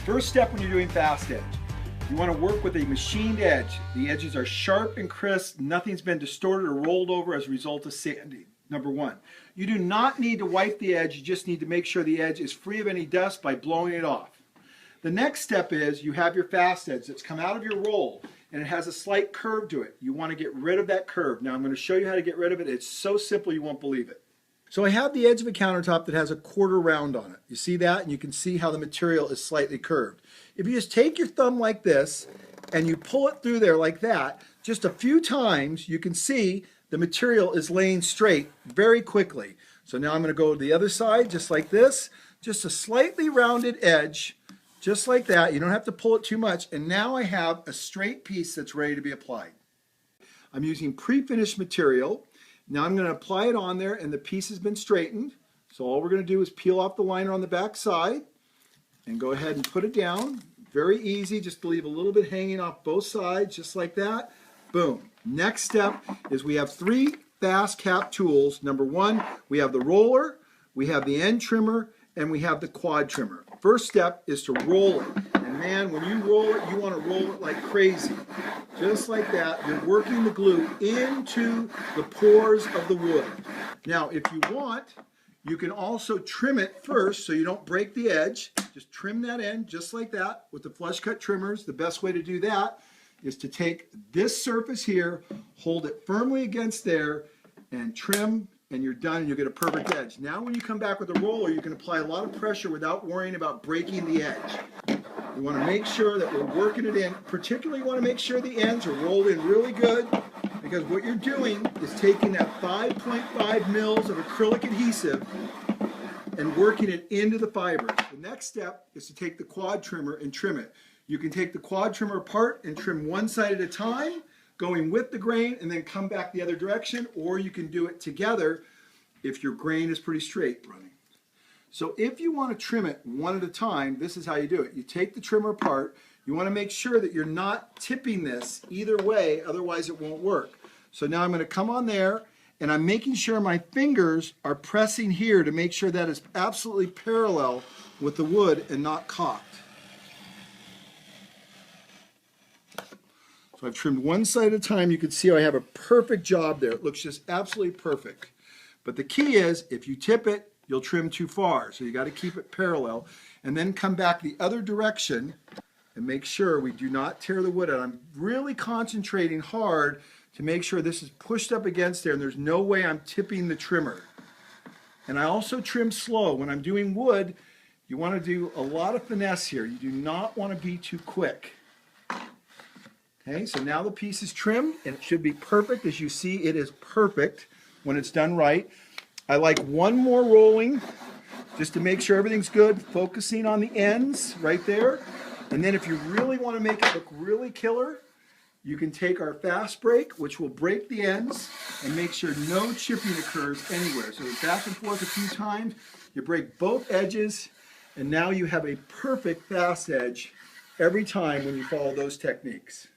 First step when you're doing fast edge, you want to work with a machined edge. The edges are sharp and crisp. Nothing's been distorted or rolled over as a result of sanding. Number one, you do not need to wipe the edge. You just need to make sure the edge is free of any dust by blowing it off. The next step is you have your fast edge that's come out of your roll and it has a slight curve to it. You want to get rid of that curve. Now I'm going to show you how to get rid of it. It's so simple you won't believe it. So I have the edge of a countertop that has a quarter round on it. You see that? And you can see how the material is slightly curved. If you just take your thumb like this and you pull it through there like that, just a few times you can see the material is laying straight very quickly. So now I'm going to go to the other side just like this. Just a slightly rounded edge, just like that. You don't have to pull it too much. And now I have a straight piece that's ready to be applied. I'm using pre-finished material. Now I'm going to apply it on there and the piece has been straightened. So all we're going to do is peel off the liner on the back side and go ahead and put it down. Very easy, just to leave a little bit hanging off both sides, just like that. Boom. Next step is we have three FastCap tools. Number one, we have the roller, we have the end trimmer, and we have the quad trimmer. First step is to roll it. And man, when you roll it, you want to roll it like crazy. Just like that, you're working the glue into the pores of the wood. Now, if you want, you can also trim it first so you don't break the edge. Just trim that end just like that with the flush cut trimmers. The best way to do that is to take this surface here, hold it firmly against there, and trim, and you're done, and you'll get a perfect edge. Now when you come back with the roller, you can apply a lot of pressure without worrying about breaking the edge. You want to make sure that we're working it in. Particularly, you want to make sure the ends are rolled in really good, because what you're doing is taking that 5.5 mils of acrylic adhesive and working it into the fibers. The next step is to take the quad trimmer and trim it. You can take the quad trimmer apart and trim one side at a time, going with the grain, and then come back the other direction, or you can do it together if your grain is pretty straight running. So if you want to trim it one at a time, this is how you do it. You take the trimmer apart. You want to make sure that you're not tipping this either way, otherwise it won't work. So now I'm going to come on there, and I'm making sure my fingers are pressing here to make sure that is absolutely parallel with the wood and not cocked. So I've trimmed one side at a time. You can see I have a perfect job there. It looks just absolutely perfect. But the key is, if you tip it, you'll trim too far. So you got to keep it parallel and then come back the other direction and make sure we do not tear the wood out. I'm really concentrating hard to make sure this is pushed up against there and there's no way I'm tipping the trimmer. And I also trim slow. When I'm doing wood, you want to do a lot of finesse here. You do not want to be too quick. Okay, so now the piece is trimmed and it should be perfect. As you see, it is perfect when it's done right. I like one more rolling just to make sure everything's good, focusing on the ends right there. And then if you really want to make it look really killer, you can take our fast break, which will break the ends and make sure no chipping occurs anywhere. So back and forth a few times, you break both edges, and now you have a perfect fast edge every time when you follow those techniques.